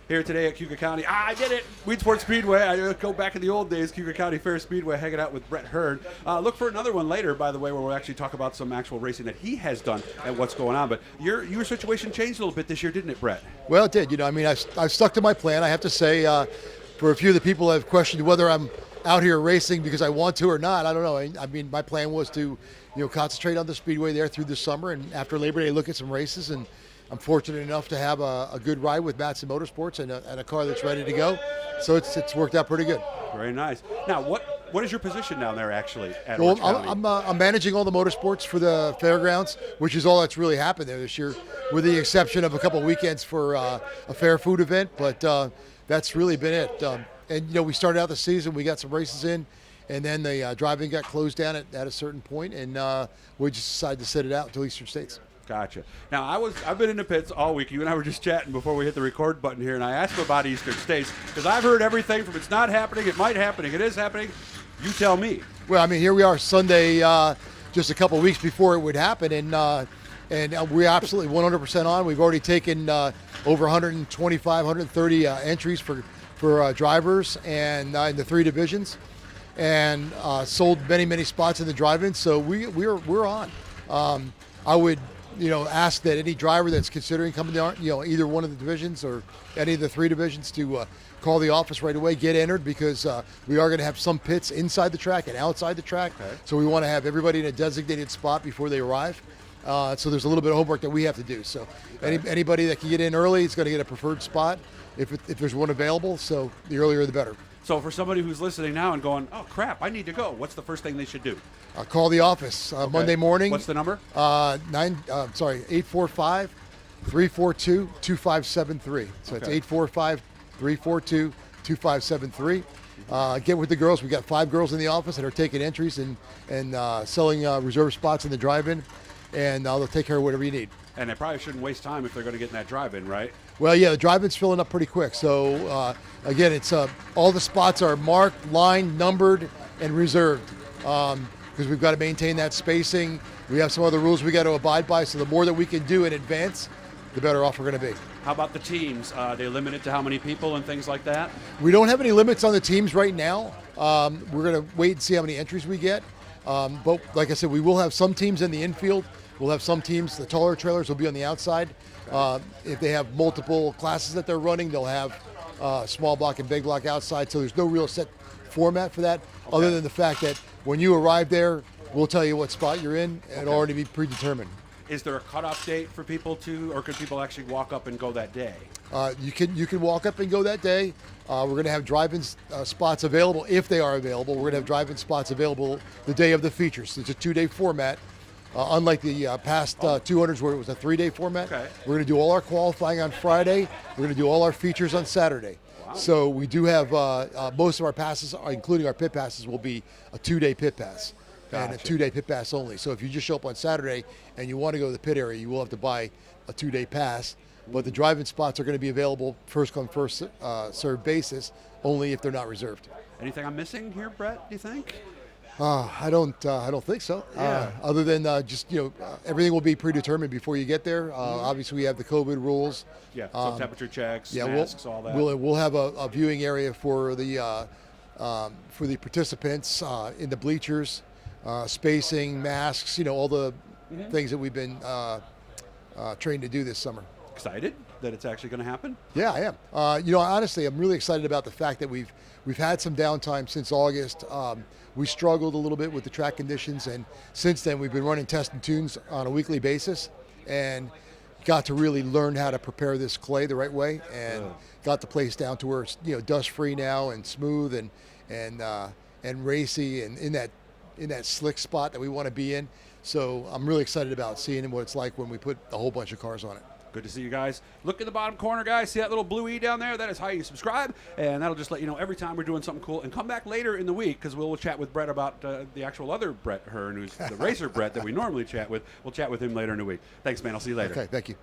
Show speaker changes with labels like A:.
A: here today at Cuba County. I did it! Weedsport Speedway. I go back in the old days, Cuba County Fair Speedway, hanging out with Brett Hearn. Look for another one later, by the way, where we'll actually talk about some actual racing that he has done and what's going on. But your situation changed a little bit this year, didn't it, Brett?
B: Well, it did. You know, I mean, I've stuck to my plan. I have to say, for a few of the people that have questioned whether I'm out here racing because I want to or not, I don't know. I mean, my plan was to, concentrate on the Speedway there through the summer, and after Labor Day, look at some races. And I'm fortunate enough to have a good ride with Matson Motorsports and a car that's ready to go. So it's worked out pretty good.
A: Very nice. Now, what is your position down there actually at
B: Well,
A: Orange County?
B: I'm managing all the motorsports for the fairgrounds, which is all that's really happened there this year, with the exception of a couple of weekends for a fair food event. But that's really been it. And we started out the season, we got some races in, and then the driving got closed down at a certain point, and we just decided to sit it out until Eastern States.
A: Gotcha. Now, I've been in the pits all week. You and I were just chatting before we hit the record button here, and I asked him about Eastern States because I've heard everything from it's not happening, it might happen, it is happening. You tell me.
B: Well, I mean, here we are Sunday, just a couple of weeks before it would happen, and we're absolutely 100% on. We've already taken over 125, 130 entries for drivers and in the 3 divisions, and sold many spots in the drive-in. So we're on. I would ask that any driver that's considering coming down, either one of the divisions or any of the 3 divisions to call the office right away, get entered, because we are going to have some pits inside the track and outside the track. Okay. So we want to have everybody in a designated spot before they arrive. So there's a little bit of homework that we have to do. So anybody that can get in early is going to get a preferred spot if there's one available. So the earlier the better. So
A: for somebody who's listening now and going, oh crap, I need to go, what's the first thing they should do?
B: Call the office Monday morning.
A: What's the number?
B: 845-342-2573. So it's 845-342-2573. Get with the girls. We got 5 girls in the office that are taking entries and selling reserve spots in the drive-in, and they'll take care of whatever you need.
A: And they probably shouldn't waste time if they're going to get in that drive-in, right?
B: Well, yeah, the drive-in's filling up pretty quick. So again, it's all the spots are marked, lined, numbered, and reserved, because we've got to maintain that spacing. We have some other rules we got to abide by. So the more that we can do in advance, the better off we're going to be.
A: How about the teams? They limited to how many people and things like that?
B: We don't have any limits on the teams right now. We're going to wait and see how many entries we get. But like I said, we will have some teams in the infield. We'll have some teams, the taller trailers will be on the outside. If they have multiple classes that they're running, they'll have small block and big block outside. So there's no real set format for that, other than the fact that when you arrive there, we'll tell you what spot you're in, and it'll already be predetermined.
A: Is there a cutoff date for people or could people actually walk up and go that day?
B: You can walk up and go that day. We're going to have drive-in spots available if they are available. We're going to have drive-in spots available the day of the features. It's a 2-day format. Unlike the past 200s where it was a 3-day format, we're going to do all our qualifying on Friday. We're going to do all our features on Saturday. Wow. So we do have most of our passes, including our pit passes, will be a 2-day pit pass. Gotcha. And a 2-day pit pass only. So if you just show up on Saturday and you want to go to the pit area, you will have to buy a 2-day pass. But the drive-in spots are going to be available first come, first served basis, only if they're not reserved.
A: Anything I'm missing here, Brett, do you think?
B: I don't think so.
A: Yeah.
B: Other than just everything will be predetermined before you get there. Obviously, we have the COVID rules.
A: Yeah. So temperature checks,
B: yeah,
A: masks, all that.
B: We'll have a viewing area for the participants in the bleachers, spacing, masks. All the things that we've been trained to do this summer.
A: Excited that it's actually going to happen?
B: Yeah, I am. Honestly, I'm really excited about the fact that we've had some downtime since August. We struggled a little bit with the track conditions, and since then we've been running test and tunes on a weekly basis, and got to really learn how to prepare this clay the right way, and got the place down to where it's dust free now and smooth and racy and in that slick spot that we want to be in. So I'm really excited about seeing what it's like when we put a whole bunch of cars on it.
A: Good to see you guys. Look in the bottom corner, guys. See that little blue E down there? That is how you subscribe, and that'll just let you know every time we're doing something cool. And come back later in the week, because we'll chat with Brett about the actual other Brett Hearn, who's the racer Brett that we normally chat with. We'll chat with him later in the week. Thanks, man. I'll see you later.
B: Okay, thank you.